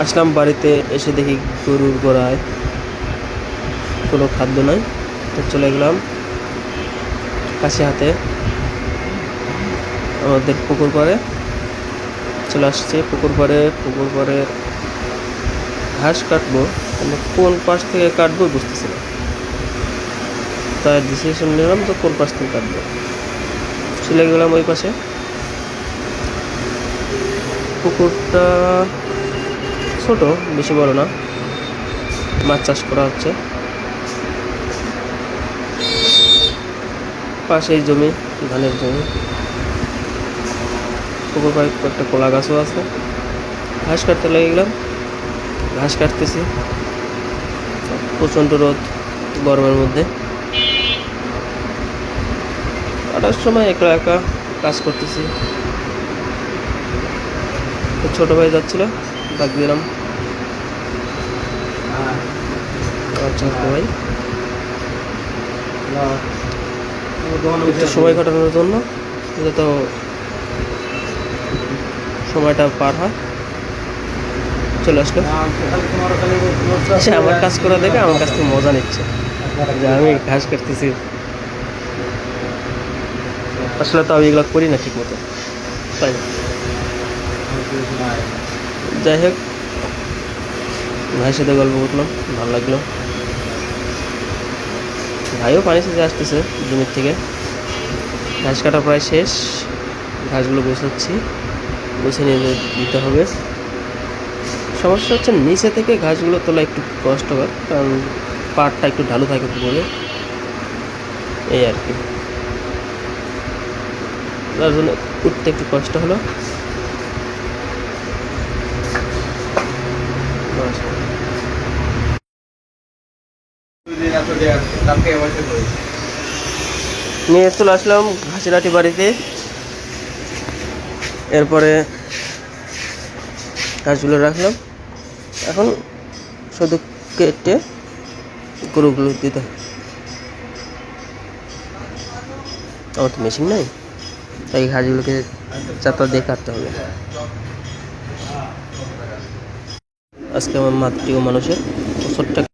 আসলাম বাড়িতে, এসে দেখি গরুর গোড়ায় কোনো খাদ্য নাই। তো চলে গেলাম কাছে হাতে আমাদের পুকুর পাড়ে। চলে আসছে পুকুর পাড়ে ঘাস কাটবো, কিন্তু কোন পাশ থেকে কাটবো বুঝতেছি না। তাই ডিসিশন নিলাম তো কোন পাশ থেকে কাটবো। চলে গেলাম ওই পাশে। পুকুরটা ছোট, বেশি বড় না, মাছ চাষ করা হচ্ছে। পাশেই জমি, ধানের জমি। পুকুর পাড়ে একটা কলা গাছও আছে। ঘাস কাটতে লেগে গেলাম, ঘাস কাটতেছি। প্রচণ্ড রোদ গরমের মধ্যে, কাটার সময় একা একা কাজ করতেছি। ছোট ভাই যাচ্ছিল, ডাক দিলাম। ছোট ভাই একটু সময় কাটানোর জন্য, যত সময়টা পার হয়, চলে আসলো। সে আমার কাজ করা দেখে আমার কাছ থেকে মজা নিচ্ছে যে আমি ঘাস কাটতেছি। আসলে তো আমি এগুলো করি না ঠিক মতো, তাই যাই হোক, ভাইয়ের সাথে গল্প করলাম, ভালো লাগলো। ভাইও পানি সেচে আসতেছে জমির থেকে। ঘাস কাটা প্রায় শেষ, ঘাসগুলো গোছাচ্ছি, গুছিয়ে নিয়ে দিতে হবে। সমস্যা হচ্ছে নিচে থেকে ঘাসগুলো তোলা একটু কষ্টকর, কারণ পাড়টা একটু ঢালু থাকে পুকুরে, এই আর কি। তার জন্য উঠতে একটু কষ্ট হলো। নিয়ে চলে আসলাম ঘাসিলাটি বাড়িতে। এরপরে ঘাসগুলো রাখলাম, এখন শুধু কেটে গরুগুলো দিতে। আমার তো মেশিন নাই, তাই ঘাসগুলোকে চাপা দিয়ে কাটতে হবে। আজকে আমার মাতৃ মানুষের ৭৫